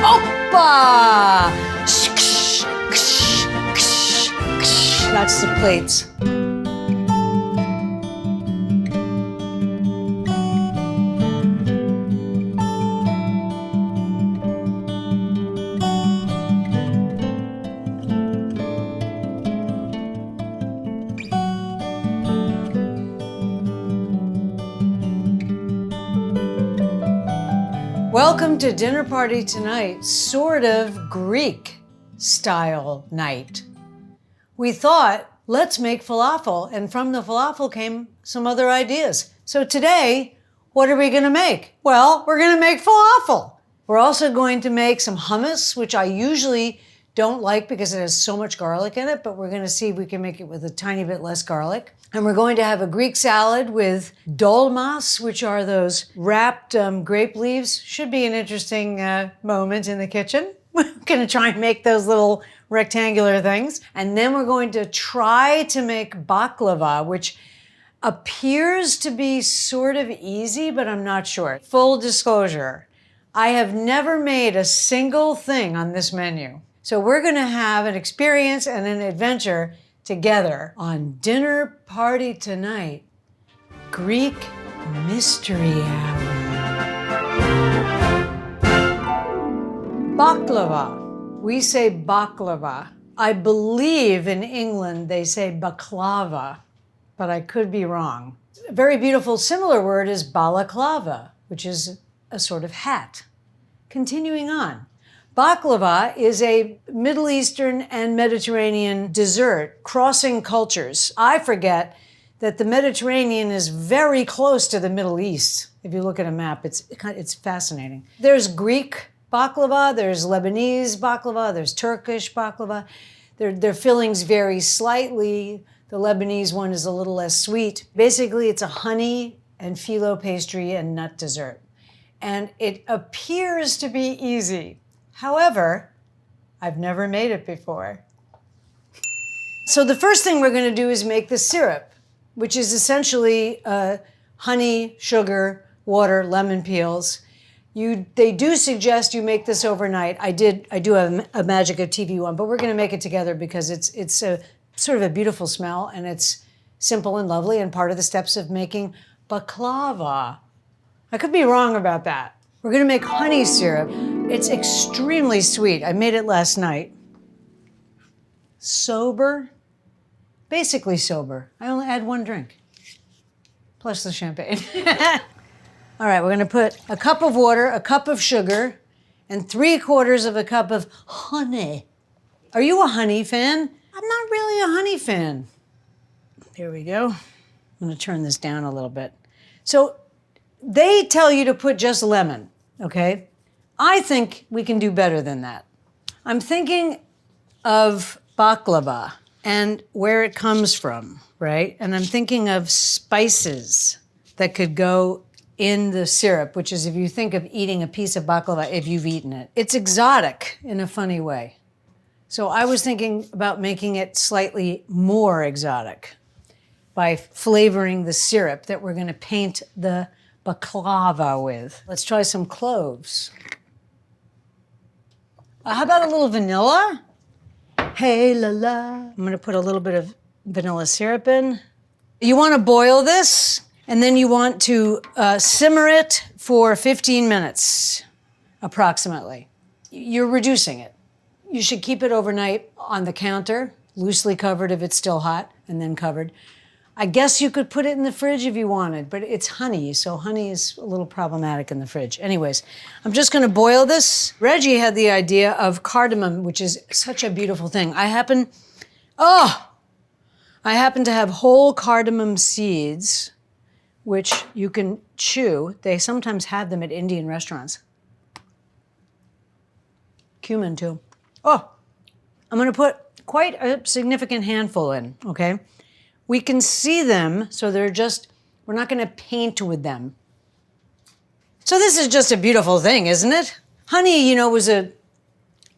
Oppa! That's the plates. Welcome to dinner party tonight, sort of Greek style night. We thought, let's make falafel, and from the falafel came some other ideas. So today, what are we gonna make? Well, we're gonna make falafel. We're also going to make some hummus, which I usually don't like because it has so much garlic in it, but we're gonna see if we can make it with a tiny bit less garlic. And we're going to have a Greek salad with dolmas, which are those wrapped grape leaves. Should be an interesting moment in the kitchen. We're gonna try and make those little rectangular things. And then we're going to try to make baklava, which appears to be sort of easy, but I'm not sure. Full disclosure, I have never made a single thing on this menu. So we're gonna have an experience and an adventure together on dinner party tonight, Greek mystery hour. Baklava. We say baklava. I believe in England they say baklava, but I could be wrong. A very beautiful similar word is balaclava, which is a sort of hat. Continuing on. Baklava is a Middle Eastern and Mediterranean dessert crossing cultures. I forget that the Mediterranean is very close to the Middle East. If you look at a map, it's fascinating. There's Greek baklava, there's Lebanese baklava, there's Turkish baklava. Their fillings vary slightly. The Lebanese one is a little less sweet. Basically, it's a honey and phyllo pastry and nut dessert. And it appears to be easy. However, I've never made it before. So the first thing we're gonna do is make the syrup, which is essentially honey, sugar, water, lemon peels. They do suggest you make this overnight. I do have a Magic of TV one, but we're gonna make it together because it's a sort of a beautiful smell and it's simple and lovely and part of the steps of making baklava. I could be wrong about that. We're gonna make honey syrup. It's extremely sweet. I made it last night. Sober, basically sober. I only had one drink, plus the champagne. All right, we're gonna put a cup of water, a cup of sugar, and 3/4 of a cup of honey. Are you a honey fan? I'm not really a honey fan. Here we go. I'm gonna turn this down a little bit. So they tell you to put just lemon, okay? I think we can do better than that. I'm thinking of baklava and where it comes from, right? And I'm thinking of spices that could go in the syrup, which is if you think of eating a piece of baklava, if you've eaten it. It's exotic in a funny way. So I was thinking about making it slightly more exotic by flavoring the syrup that we're gonna paint the baklava with. Let's try some cloves. How about a little vanilla? Hey la la. I'm gonna put a little bit of vanilla syrup in. You wanna boil this, and then you want to simmer it for 15 minutes, approximately. You're reducing it. You should keep it overnight on the counter, loosely covered if it's still hot, and then covered. I guess you could put it in the fridge if you wanted, but it's honey, so honey is a little problematic in the fridge. Anyways, I'm just gonna boil this. Reggie had the idea of cardamom, which is such a beautiful thing. I happen to have whole cardamom seeds, which you can chew. They sometimes have them at Indian restaurants. Cumin too. Oh, I'm gonna put quite a significant handful in, okay? We can see them, so we're not gonna paint with them. So this is just a beautiful thing, isn't it? Honey, you know,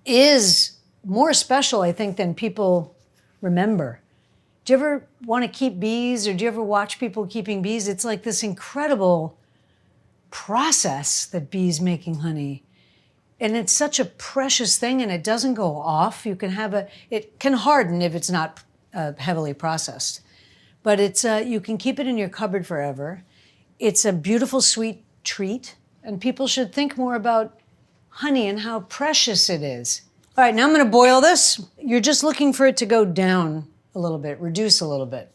is more special, I think, than people remember. Do you ever wanna keep bees, or do you ever watch people keeping bees? It's like this incredible process that bees making honey. And it's such a precious thing, and it doesn't go off. You can have it can harden if it's not heavily processed. But it's you can keep it in your cupboard forever. It's a beautiful, sweet treat, and people should think more about honey and how precious it is. All right, now I'm gonna boil this. You're just looking for it to go down a little bit, reduce a little bit.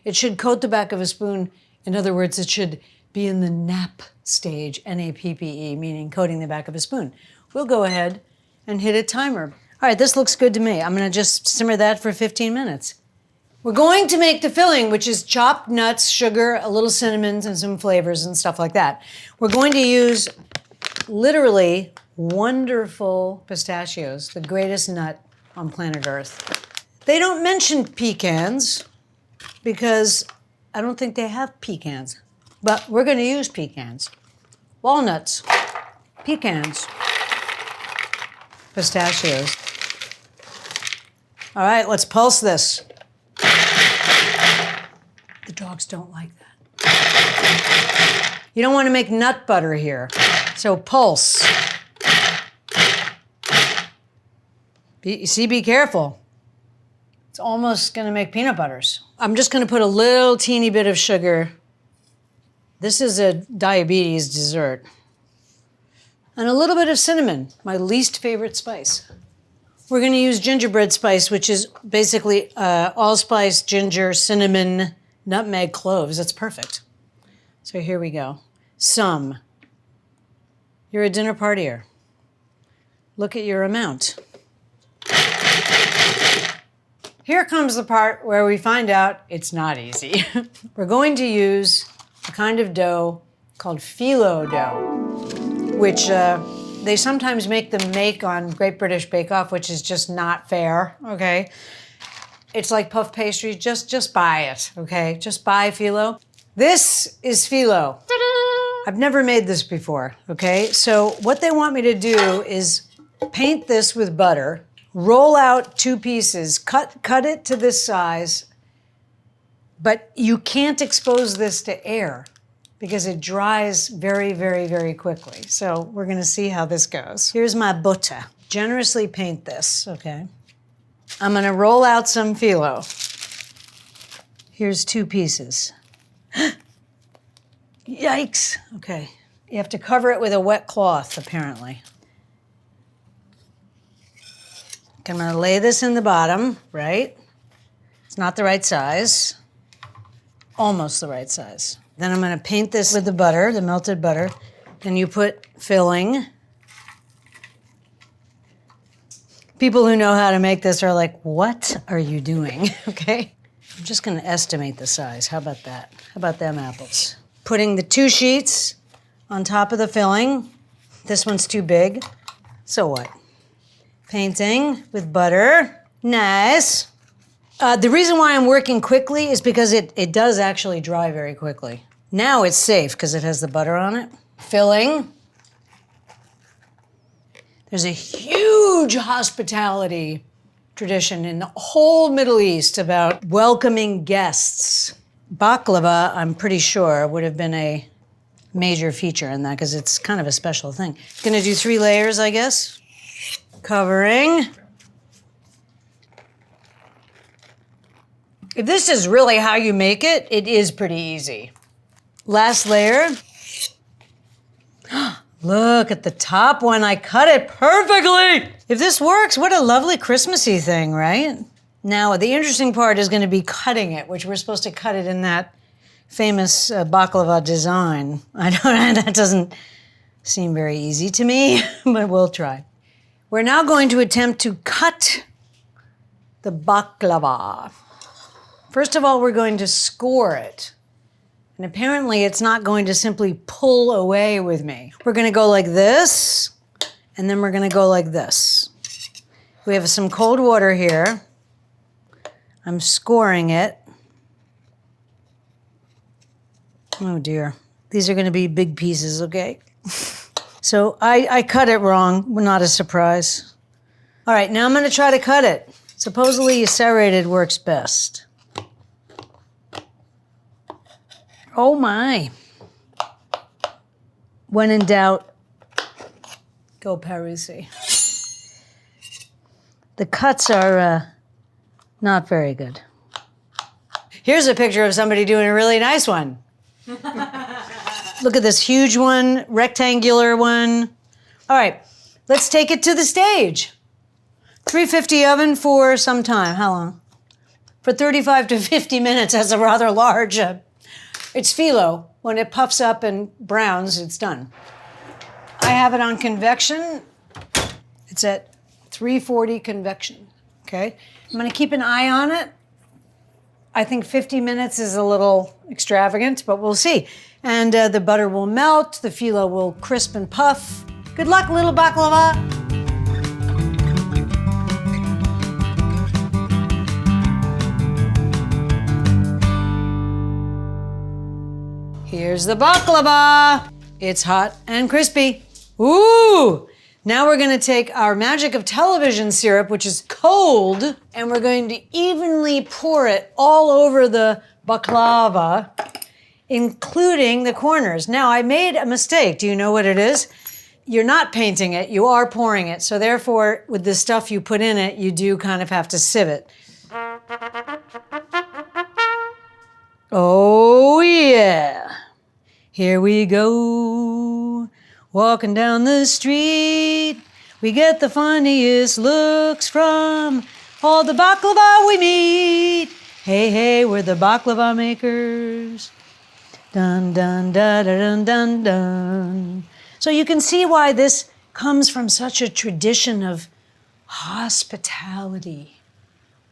It should coat the back of a spoon. In other words, it should be in the nap stage, N-A-P-P-E, meaning coating the back of a spoon. We'll go ahead and hit a timer. All right, this looks good to me. I'm gonna just simmer that for 15 minutes. We're going to make the filling, which is chopped nuts, sugar, a little cinnamon, and some flavors and stuff like that. We're going to use literally wonderful pistachios, the greatest nut on planet Earth. They don't mention pecans because I don't think they have pecans, but we're going to use pecans. Walnuts, pecans, pistachios. All right, let's pulse this. The dogs don't like that. You don't want to make nut butter here, so pulse. Be careful. It's almost going to make peanut butters. I'm just going to put a little teeny bit of sugar. This is a diabetes dessert. And a little bit of cinnamon, my least favorite spice. We're going to use gingerbread spice, which is basically allspice, ginger, cinnamon, nutmeg, cloves. That's perfect. So here we go. Some. You're a dinner partier. Look at your amount. Here comes the part where we find out it's not easy. We're going to use a kind of dough called phyllo dough, which they sometimes make on Great British Bake Off, which is just not fair, okay? It's like puff pastry, just buy it, okay? Just buy phyllo. This is phyllo. I've never made this before, okay? So what they want me to do is paint this with butter, roll out 2 pieces, cut it to this size, but you can't expose this to air because it dries very, very, very quickly. So we're gonna see how this goes. Here's my butter. Generously paint this, okay? I'm gonna roll out some phyllo. Here's 2 pieces. Yikes, okay. You have to cover it with a wet cloth, apparently. I'm gonna lay this in the bottom, right? It's not the right size. Almost the right size. Then I'm gonna paint this with the butter, the melted butter. Then you put filling. People who know how to make this are like, what are you doing, okay? I'm just gonna estimate the size. How about that? How about them apples? Putting the 2 sheets on top of the filling. This one's too big, so what? Painting with butter, nice. The reason why I'm working quickly is because it does actually dry very quickly. Now it's safe because it has the butter on it. Filling. There's a huge hospitality tradition in the whole Middle East about welcoming guests. Baklava, I'm pretty sure, would have been a major feature in that because it's kind of a special thing. Gonna do 3 layers, I guess. Covering. If this is really how you make it, it is pretty easy. Last layer. Look at the top one, I cut it perfectly. If this works, what a lovely Christmassy thing, right? Now, the interesting part is gonna be cutting it, which we're supposed to cut it in that famous baklava design. That doesn't seem very easy to me, but we'll try. We're now going to attempt to cut the baklava. First of all, we're going to score it. And apparently it's not going to simply pull away with me. We're gonna go like this, and then we're gonna go like this. We have some cold water here. I'm scoring it. Oh dear. These are gonna be big pieces, okay? So I cut it wrong, not a surprise. All right, now I'm gonna try to cut it. Supposedly serrated works best. Oh my. When in doubt, Go Parisi. The cuts are not very good. Here's a picture of somebody doing a really nice one. Look at this huge one, rectangular one. All right, let's take it to the stage. 350 oven for some time. How long? For 35 to 50 minutes. That's a rather large. It's phyllo. When it puffs up and browns, it's done. I have it on convection. It's at 340 convection, okay? I'm gonna keep an eye on it. I think 50 minutes is a little extravagant, but we'll see. And the butter will melt, the phyllo will crisp and puff. Good luck, little baklava. Here's the baklava. It's hot and crispy. Ooh! Now we're gonna take our magic of television syrup, which is cold, and we're going to evenly pour it all over the baklava, including the corners. Now, I made a mistake. Do you know what it is? You're not painting it, you are pouring it. So therefore, with the stuff you put in it, you do kind of have to sieve it. Oh yeah. Here we go. Walking down the street, we get the funniest looks from all the baklava we meet. Hey, hey, we're the baklava makers. Dun, dun, dun, dun, dun, dun. So you can see why this comes from such a tradition of hospitality.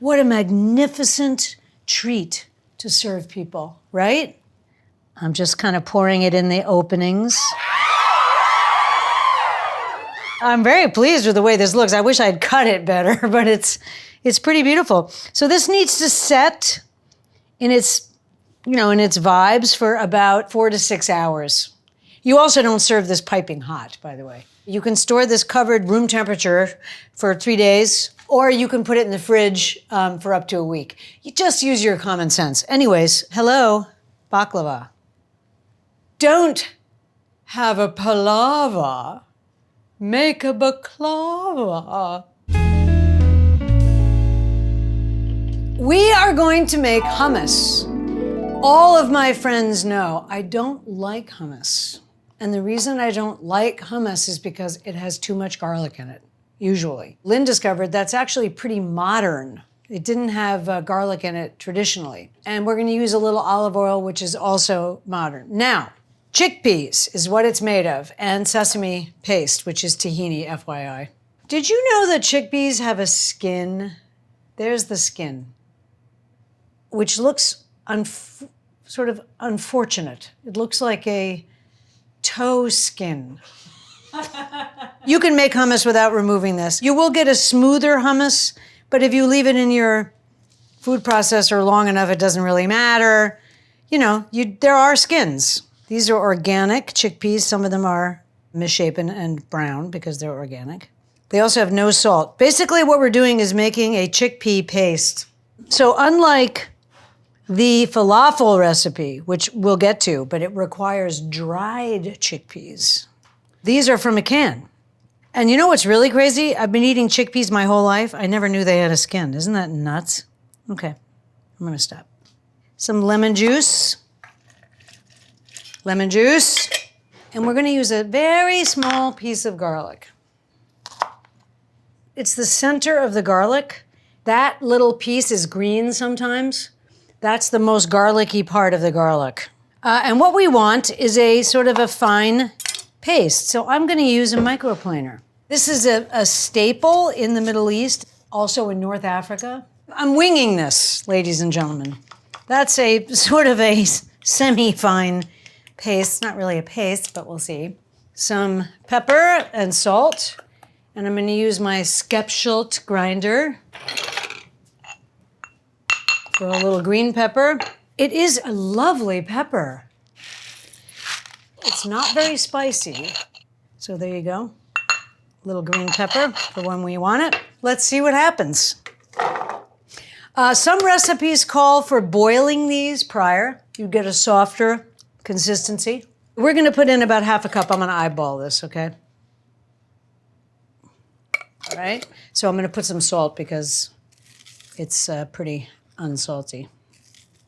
What a magnificent treat to serve people, right? I'm just kind of pouring it in the openings. I'm very pleased with the way this looks. I wish I'd cut it better, but it's pretty beautiful. So this needs to set in its, in its vibes for about 4 to 6 hours. You also don't serve this piping hot, by the way. You can store this covered room temperature for 3 days, or you can put it in the fridge for up to a week. You just use your common sense. Anyways, hello, baklava. Don't have a palava. Make a baklava. We are going to make hummus. All of my friends know I don't like hummus. And the reason I don't like hummus is because it has too much garlic in it, usually. Lynn discovered that's actually pretty modern. It didn't have garlic in it traditionally. And we're gonna use a little olive oil, which is also modern. Now, chickpeas is what it's made of, and sesame paste, which is tahini, FYI. Did you know that chickpeas have a skin? There's the skin, which looks sort of unfortunate. It looks like a toe skin. You can make hummus without removing this. You will get a smoother hummus, but if you leave it in your food processor long enough, it doesn't really matter. There are skins. These are organic chickpeas. Some of them are misshapen and brown because they're organic. They also have no salt. Basically, what we're doing is making a chickpea paste. So unlike the falafel recipe, which we'll get to, but it requires dried chickpeas. These are from a can. And you know what's really crazy? I've been eating chickpeas my whole life. I never knew they had a skin. Isn't that nuts? Okay, I'm gonna stop. Some lemon juice. Lemon juice. And we're gonna use a very small piece of garlic. It's the center of the garlic. That little piece is green sometimes. That's the most garlicky part of the garlic. And what we want is a sort of a fine paste. So I'm gonna use a microplaner. This is a staple in the Middle East, also in North Africa. I'm winging this, ladies and gentlemen. That's a sort of a semi-fine paste. Not really a paste, but we'll see. Some pepper and salt. And I'm gonna use my Skepschult grinder for a little green pepper. It is a lovely pepper. It's not very spicy. So there you go. Little green pepper for when we want it. Let's see what happens. Some recipes call for boiling these prior. You get a softer consistency. We're gonna put in about half a cup. I'm gonna eyeball this, okay? right? So I'm gonna put some salt because it's pretty unsalty.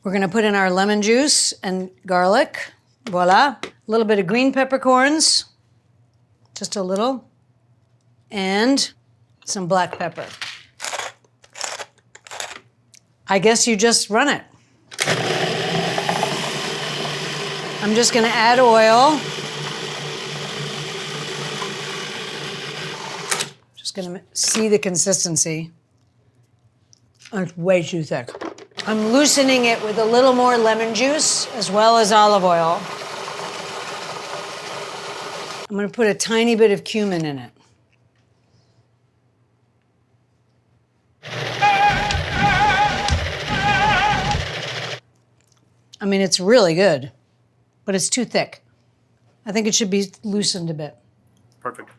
We're gonna put in our lemon juice and garlic. Voila. A little bit of green peppercorns, just a little, and some black pepper. I guess you just run it. I'm just gonna add oil. Just gonna see the consistency. It's way too thick. I'm loosening it with a little more lemon juice as well as olive oil. I'm gonna put a tiny bit of cumin in it. I mean, it's really good, but it's too thick. I think it should be loosened a bit. Perfect.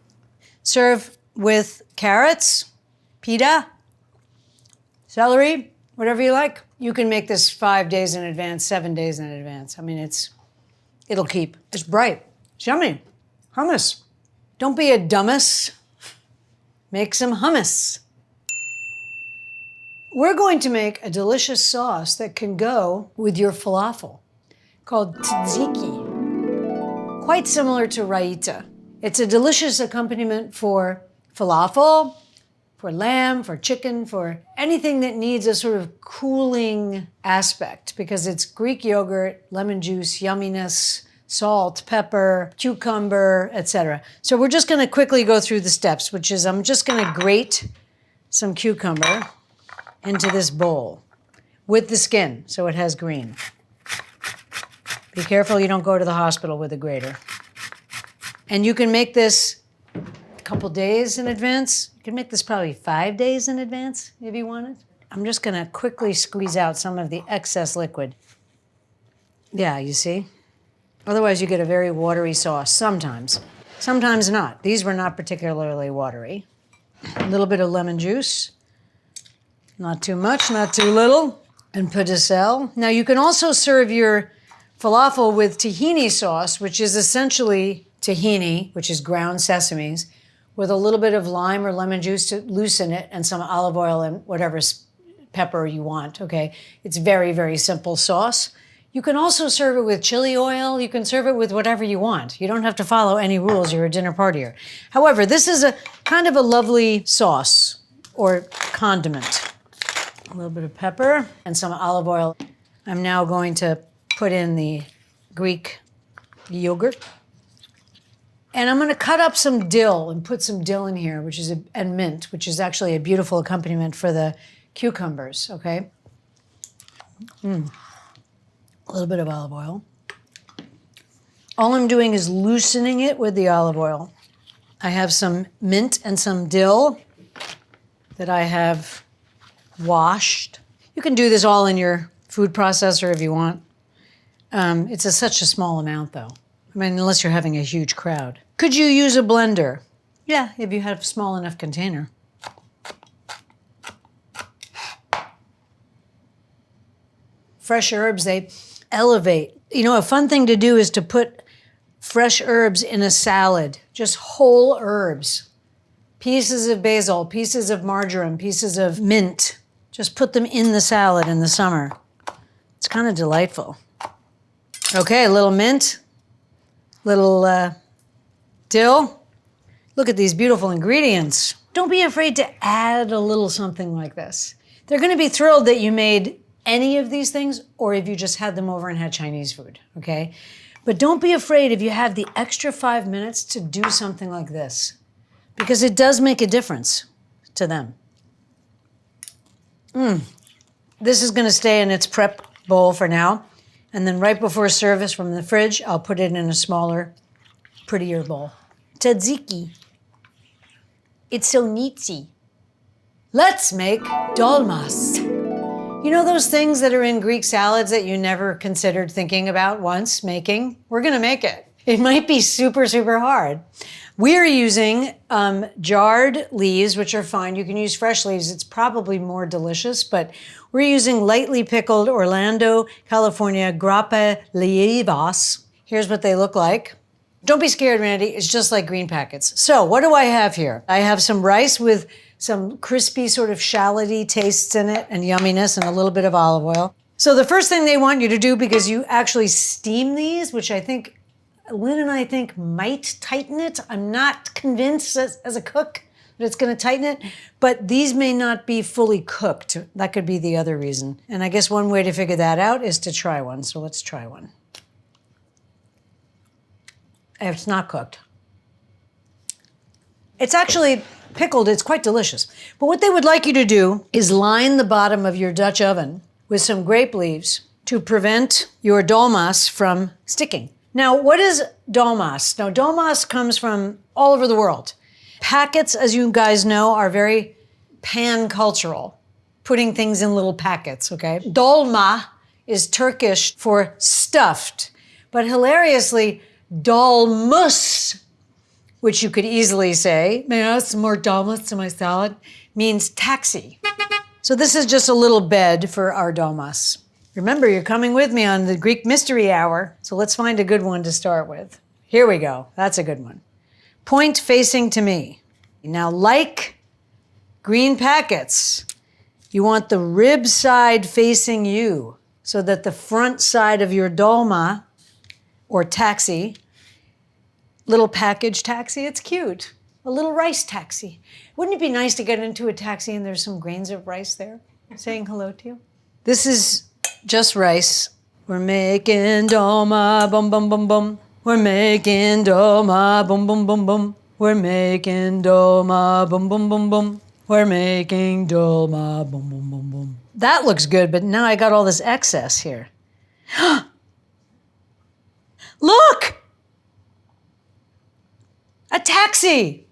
Serve with carrots, pita, celery, whatever you like. You can make this 5 days in advance, 7 days in advance. I mean, it'll keep. It's bright. It's yummy. Hummus. Don't be a dumbass. Make some hummus. We're going to make a delicious sauce that can go with your falafel called tzatziki. Quite similar to raita. It's a delicious accompaniment for falafel, for lamb, for chicken, for anything that needs a sort of cooling aspect because it's Greek yogurt, lemon juice, yumminess, salt, pepper, cucumber, etc. So we're just gonna quickly go through the steps, which is I'm just gonna grate some cucumber into this bowl with the skin so it has green. Be careful you don't go to the hospital with a grater. And you can make this a couple days in advance. You can make this probably 5 days in advance if you want it. I'm just gonna quickly squeeze out some of the excess liquid. Yeah, you see? Otherwise you get a very watery sauce sometimes. Sometimes not. These were not particularly watery. A little bit of lemon juice. Not too much, not too little. And pedicel. Now you can also serve your falafel with tahini sauce, which is essentially tahini, which is ground sesames, with a little bit of lime or lemon juice to loosen it and some olive oil and whatever pepper you want, okay? It's very, very simple sauce. You can also serve it with chili oil. You can serve it with whatever you want. You don't have to follow any rules. You're a dinner partier. However, this is a kind of a lovely sauce or condiment. A little bit of pepper and some olive oil. I'm now going to put in the Greek yogurt. And I'm gonna cut up some dill and put some dill in here, and mint, which is actually a beautiful accompaniment for the cucumbers, okay? A little bit of olive oil. All I'm doing is loosening it with the olive oil. I have some mint and some dill that I have washed. You can do this all in your food processor if you want. It's such a small amount though. I mean, unless you're having a huge crowd. Could you use a blender? Yeah, if you have a small enough container. Fresh herbs, they elevate. You know, a fun thing to do is to put fresh herbs in a salad, just whole herbs. Pieces of basil, pieces of marjoram, pieces of mint. Just put them in the salad in the summer. It's kind of delightful. Okay, a little mint, little dill. Look at these beautiful ingredients. Don't be afraid to add a little something like this. They're gonna be thrilled that you made any of these things or if you just had them over and had Chinese food, okay? But don't be afraid if you have the extra 5 minutes to do something like this because it does make a difference to them. This is gonna stay in its prep bowl for now. And then right before service from the fridge, I'll put it in a smaller, prettier bowl. Tzatziki. It's so neatsy. Let's make dolmas. You know those things that are in Greek salads that you never considered thinking about once making? We're gonna make it. It might be super, super hard. We're using jarred leaves, which are fine. You can use fresh leaves. It's probably more delicious, but we're using lightly pickled Orlando, California, grappa leavas. Here's what they look like. Don't be scared, Randy. It's just like green packets. So what do I have here? I have some rice with some crispy sort of shallotty tastes in it and yumminess and a little bit of olive oil. So the first thing they want you to do, because you actually steam these, which I think, Lynn and I think might tighten it. I'm not convinced as a cook that it's going to tighten it, but these may not be fully cooked. That could be the other reason. And I guess one way to figure that out is to try one. So let's try one. If it's not cooked. It's actually pickled, it's quite delicious. But what they would like you to do is line the bottom of your Dutch oven with some grape leaves to prevent your dolmas from sticking. Now, what is dolmas? Now, dolmas comes from all over the world. Packets, as you guys know, are very pan-cultural, putting things in little packets, okay? Dolma is Turkish for stuffed, but hilariously, dolmus, which you could easily say, may I add some more dolmas to my salad, means taxi. So this is just a little bed for our dolmas. Remember, you're coming with me on the Greek Mystery Hour, so let's find a good one to start with. Here we go. That's a good one. Point facing to me. Now, like green packets, you want the rib side facing you so that the front side of your dolma, or taxi, little package taxi, it's cute. A little rice taxi. Wouldn't it be nice to get into a taxi and there's some grains of rice there saying hello to you? This is just rice. We're making dolma, bum, bum, bum, bum. We're making dolma, bum, bum, bum, bum. We're making dolma, bum, bum, bum, bum. We're making dolma, bum, bum, bum, bum. That looks good, but now I got all this excess here. Look! A taxi!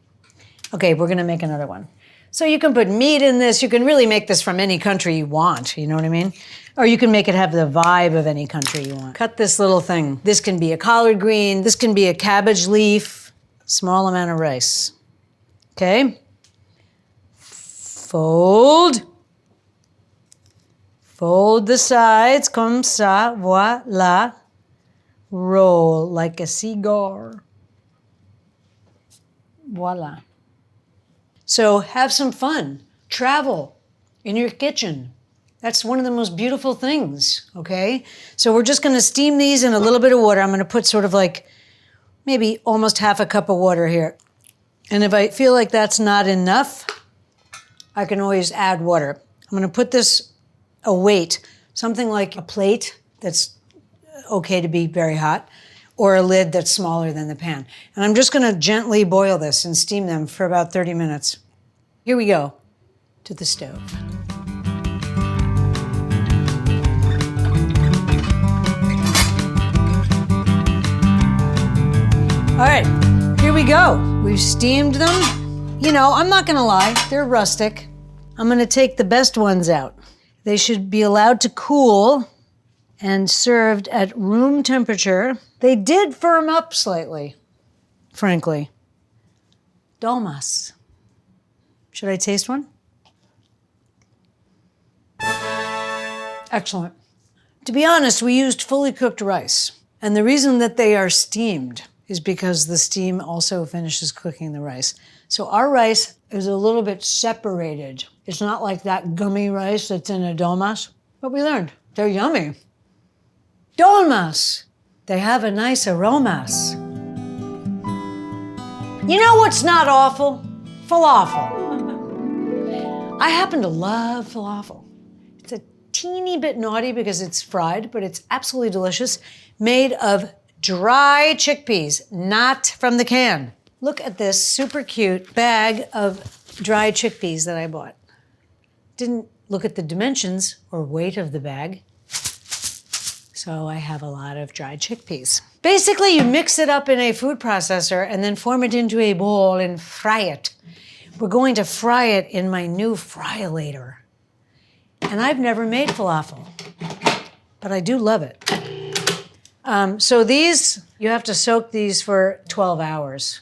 Okay, we're gonna make another one. So you can put meat in this. You can really make this from any country you want, you know what I mean? Or you can make it have the vibe of any country you want. Cut this little thing. This can be a collard green. This can be a cabbage leaf. Small amount of rice. Okay? Fold. Fold the sides, comme ça, voilà. Roll like a cigar. Voila. So have some fun. Travel in your kitchen. That's one of the most beautiful things, okay? So we're just gonna steam these in a little bit of water. I'm gonna put sort of like maybe almost half a cup of water here. And if I feel like that's not enough, I can always add water. I'm gonna put this a weight, something like a plate that's okay to be very hot, or a lid that's smaller than the pan. And I'm just gonna gently boil this and steam them for about 30 minutes. Here we go, to the stove. All right, here we go. We've steamed them. You know, I'm not gonna lie, they're rustic. I'm gonna take the best ones out. They should be allowed to cool and served at room temperature. They did firm up slightly, frankly. Dolmas. Should I taste one? Excellent. To be honest, we used fully cooked rice. And the reason that they are steamed is because the steam also finishes cooking the rice. So our rice is a little bit separated. It's not like that gummy rice that's in a dolmas, but we learned they're yummy. Dolmas, they have a nice aromas. You know what's not awful? Falafel. I happen to love falafel. It's a teeny bit naughty because it's fried, but it's absolutely delicious. Made of dry chickpeas, not from the can. Look at this super cute bag of dry chickpeas that I bought. Didn't look at the dimensions or weight of the bag. So I have a lot of dried chickpeas. Basically, you mix it up in a food processor and then form it into a bowl and fry it. We're going to fry it in my new fryolator. And I've never made falafel, but I do love it. So these, you have to soak these for 12 hours.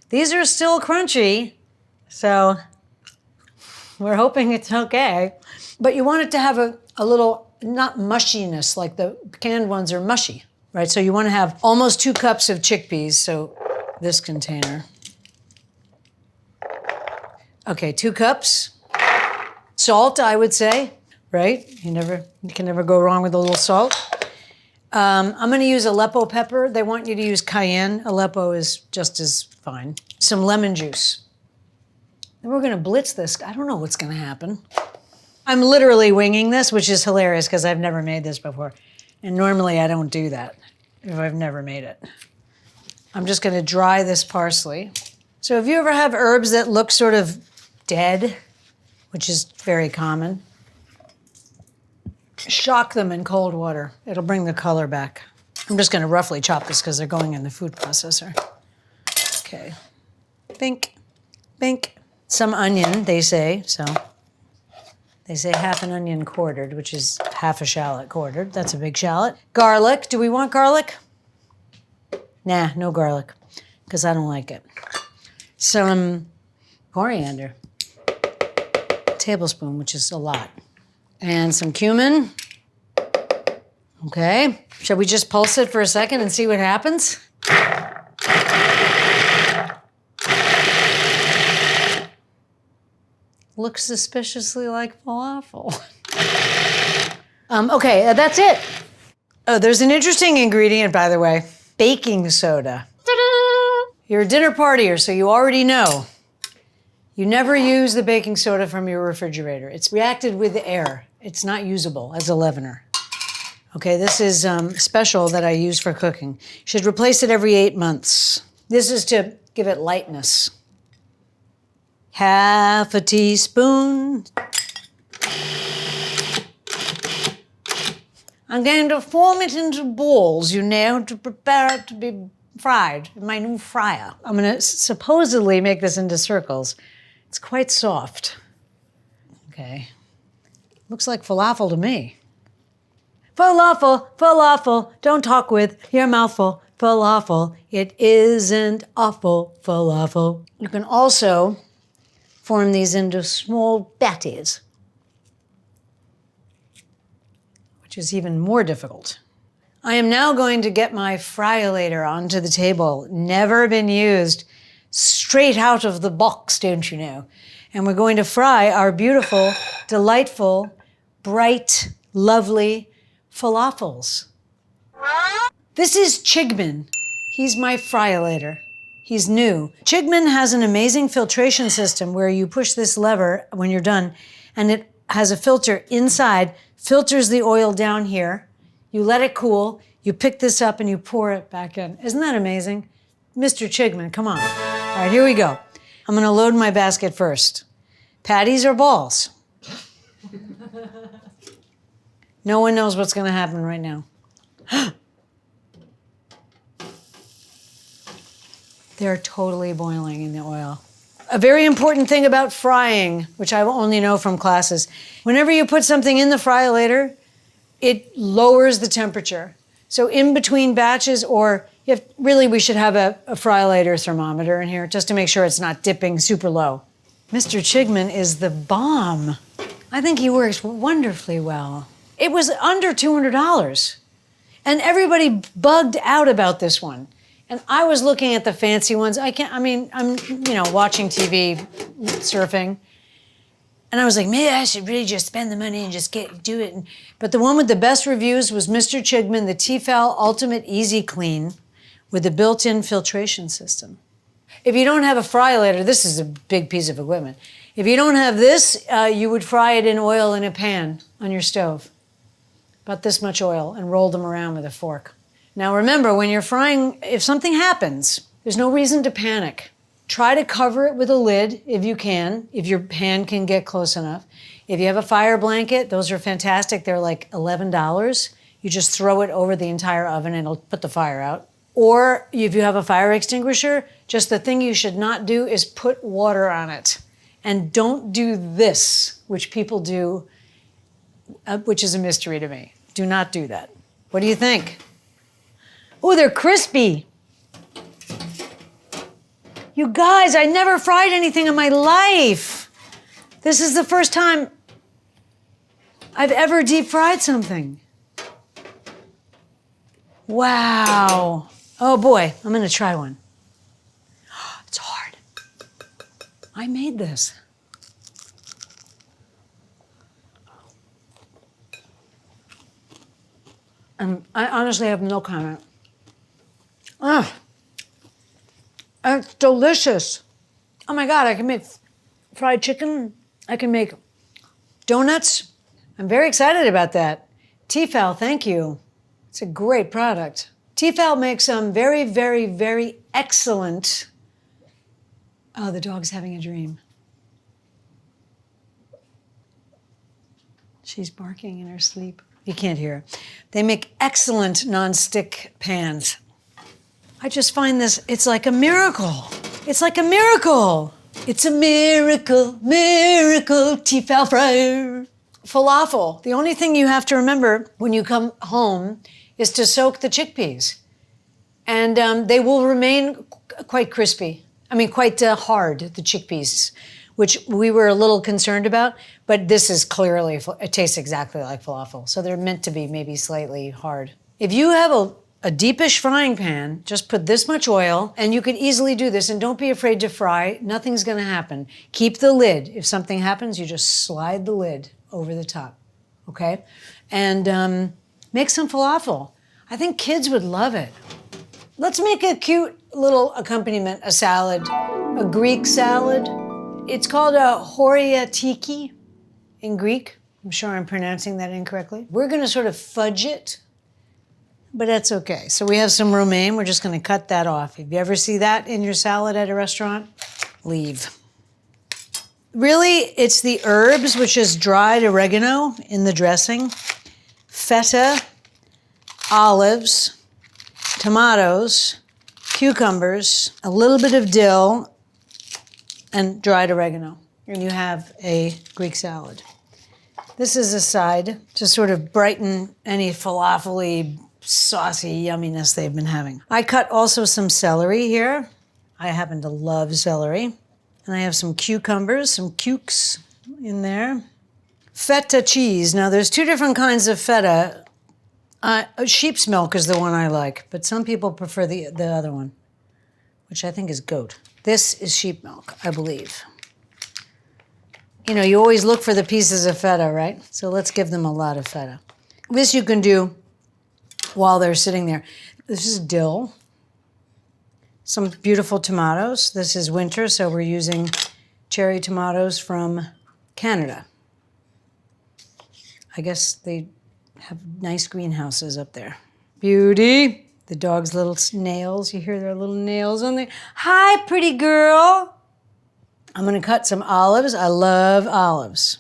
These are still crunchy, so we're hoping it's okay. But you want it to have a little, not mushiness, like the canned ones are mushy. right? So you want to have almost 2 cups of chickpeas, so this container. Okay, 2 cups. Salt, I would say, right? You can never go wrong with a little salt. I'm going to use Aleppo pepper. They want you to use cayenne. Aleppo is just as fine. Some lemon juice. Then we're going to blitz this. I don't know what's going to happen. I'm literally winging this, which is hilarious because I've never made this before. And normally I don't do that if I've never made it. I'm just going to dry this parsley. So if you ever have herbs that look sort of dead, which is very common, shock them in cold water. It'll bring the color back. I'm just going to roughly chop this because they're going in the food processor. Okay. Bink, bink. Some onion, they say, so. They say half an onion quartered, which is half a shallot quartered. That's a big shallot. Garlic. Do we want garlic? Nah, no garlic, because I don't like it. Some coriander. A tablespoon, which is a lot. And some cumin. Okay. Shall we just pulse it for a second and see what happens? Looks suspiciously like falafel. Okay, that's it. Oh, there's an interesting ingredient, by the way. Baking soda. Ta-da! You're a dinner partier, so you already know. You never use the baking soda from your refrigerator. It's reacted with air. It's not usable as a leavener. Okay, this is special that I use for cooking. You should replace it every 8 months. This is to give it lightness. Half a teaspoon. I'm going to form it into balls, you know, to prepare it to be fried in my new fryer. I'm going to supposedly make this into circles. It's quite soft. Okay. Looks like falafel to me. Falafel, falafel, don't talk with your mouth full. Falafel, it isn't awful falafel. You can also form these into small batties, which is even more difficult. I am now going to get my fryolator onto the table. Never been used, straight out of the box, don't you know? And we're going to fry our beautiful, delightful, bright, lovely falafels. This is Chigman. He's my fryolator. He's new. Chigman has an amazing filtration system where you push this lever when you're done, and it has a filter inside, filters the oil down here. You let it cool, you pick this up, and you pour it back in. Isn't that amazing? Mr. Chigman, come on. All right, here we go. I'm gonna load my basket first. Patties or balls? No one knows what's gonna happen right now. They're totally boiling in the oil. A very important thing about frying, which I only know from classes, whenever you put something in the fryolator, it lowers the temperature. So in between batches, or really we should have a fryolator thermometer in here just to make sure it's not dipping super low. Mr. Chigman is the bomb. I think he works wonderfully well. It was under $200. And everybody bugged out about this one. And I was looking at the fancy ones. I'm watching TV, surfing. And I was like, maybe I should really just spend the money and just do it. But the one with the best reviews was Mr. Chigman, the Tefal Ultimate Easy Clean with the built-in filtration system. If you don't have a fryolator, this is a big piece of equipment. If you don't have this, you would fry it in oil in a pan on your stove. About this much oil, and roll them around with a fork. Now remember, when you're frying, if something happens, there's no reason to panic. Try to cover it with a lid if you can, if your hand can get close enough. If you have a fire blanket, those are fantastic. They're like $11. You just throw it over the entire oven and it'll put the fire out. Or if you have a fire extinguisher, just the thing you should not do is put water on it. And don't do this, which people do, which is a mystery to me. Do not do that. What do you think? Oh, they're crispy. You guys, I never fried anything in my life. This is the first time I've ever deep fried something. Wow. Oh boy, I'm gonna try one. It's hard. I made this. And I honestly have no comment. Ah, it's delicious. Oh my God, I can make fried chicken. I can make donuts. I'm very excited about that. Tefal, thank you. It's a great product. Tefal makes some very, very, very excellent. Oh, the dog's having a dream. She's barking in her sleep. You can't hear her. They make excellent non-stick pans. I just find this, it's like a miracle. It's like a miracle. It's a miracle, miracle, Tefal fryer. Falafel. The only thing you have to remember when you come home is to soak the chickpeas. And they will remain quite crispy. I mean, quite hard, the chickpeas, which we were a little concerned about. But this is clearly, it tastes exactly like falafel. So they're meant to be maybe slightly hard. If you have a deepish frying pan, just put this much oil, and you could easily do this, and don't be afraid to fry. Nothing's gonna happen. Keep the lid. If something happens, you just slide the lid over the top, okay? And make some falafel. I think kids would love it. Let's make a cute little accompaniment, a salad, a Greek salad. It's called a horiatiki in Greek. I'm sure I'm pronouncing that incorrectly. We're gonna sort of fudge it, but that's okay. So we have some romaine. We're just gonna cut that off. If you ever see that in your salad at a restaurant, leave. Really, it's the herbs, which is dried oregano in the dressing, feta, olives, tomatoes, cucumbers, a little bit of dill, and dried oregano. And you have a Greek salad. This is a side to sort of brighten any falafel-y, saucy yumminess they've been having. I cut also some celery here. I happen to love celery. And I have some cucumbers, some cukes in there. Feta cheese. Now there's two different kinds of feta. Sheep's milk is the one I like, but some people prefer the other one, which I think is goat. This is sheep milk, I believe. You know, you always look for the pieces of feta, right? So let's give them a lot of feta. This you can do while they're sitting there. This is dill. Some beautiful tomatoes. This is winter, so we're using cherry tomatoes from Canada. I guess they have nice greenhouses up there. Beauty. The dog's little nails. You hear their little nails on there. Hi, pretty girl. I'm gonna cut some olives. I love olives.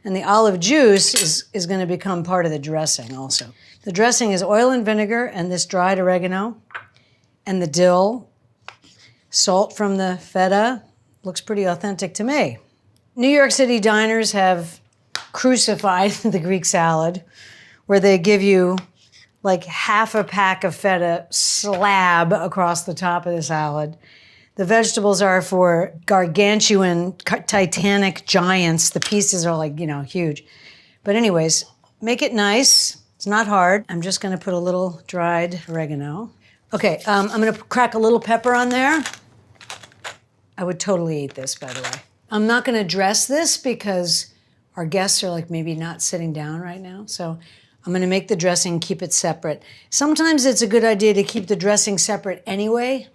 And the olive juice is gonna become part of the dressing also. The dressing is oil and vinegar and this dried oregano and the dill, salt from the feta. Looks pretty authentic to me. New York City diners have crucified the Greek salad, where they give you like half a pack of feta slab across the top of the salad. The vegetables are for gargantuan, titanic giants. The pieces are like, you know, huge. But anyways, make it nice. It's not hard. I'm just gonna put a little dried oregano. Okay, I'm gonna crack a little pepper on there. I would totally eat this, by the way. I'm not gonna dress this because our guests are like maybe not sitting down right now. So I'm gonna make the dressing, keep it separate. Sometimes it's a good idea to keep the dressing separate anyway,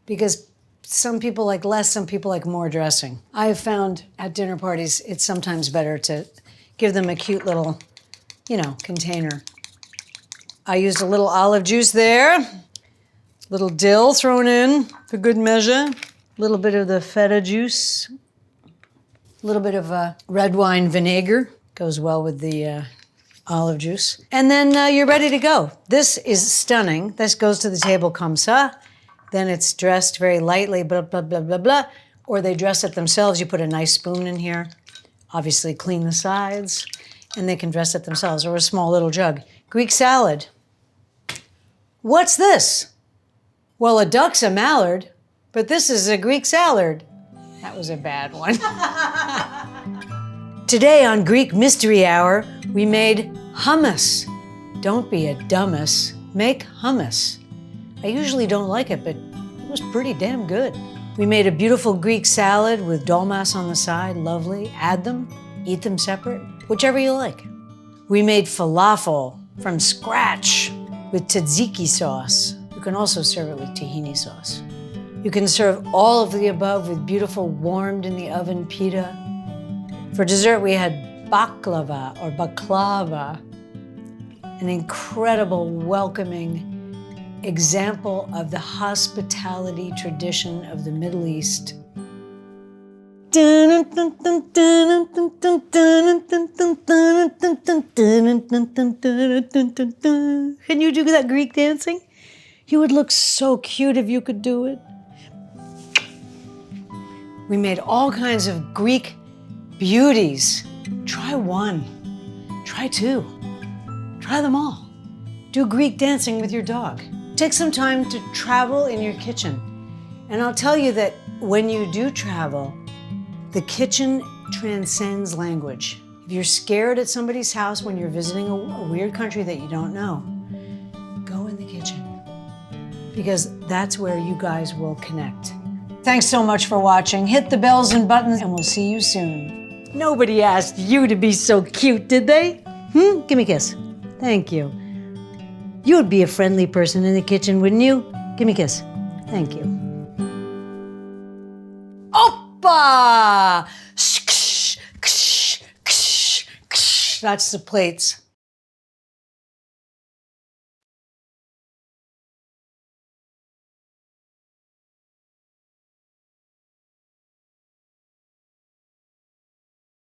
because some people like less, some people like more dressing. I have found at dinner parties, it's sometimes better to give them a cute little, you know, container. I used a little olive juice there, little dill thrown in for good measure, a little bit of the feta juice, a little bit of red wine vinegar, goes well with the olive juice. And then you're ready to go. This is stunning. This goes to the table comme ça. Then it's dressed very lightly, blah, blah, blah, blah, blah. Or they dress it themselves. You put a nice spoon in here. Obviously clean the sides. And they can dress it themselves, or a small little jug. Greek salad. What's this? Well, a duck's a mallard, but this is a Greek salad. That was a bad one. Today on Greek Mystery Hour, we made hummus. Don't be a dumbass. Make hummus. I usually don't like it, but it was pretty damn good. We made a beautiful Greek salad with dolmas on the side, lovely. Add them, eat them separate, whichever you like. We made falafel from scratch with tzatziki sauce. You can also serve it with tahini sauce. You can serve all of the above with beautiful warmed in the oven pita. For dessert, we had baklava or baklava, an incredible, welcoming example of the hospitality tradition of the Middle East. Can you do that Greek dancing? You would look so cute if you could do it. We made all kinds of Greek beauties. Try one, try two, try them all. Do Greek dancing with your dog. Take some time to travel in your kitchen. And I'll tell you that when you do travel, the kitchen transcends language. If you're scared at somebody's house when you're visiting a weird country that you don't know, go in the kitchen, because that's where you guys will connect. Thanks so much for watching. Hit the bells and buttons, and we'll see you soon. Nobody asked you to be so cute, did they? Give me a kiss. Thank you. You would be a friendly person in the kitchen, wouldn't you? Give me a kiss. Thank you. Oppa! That's the plates.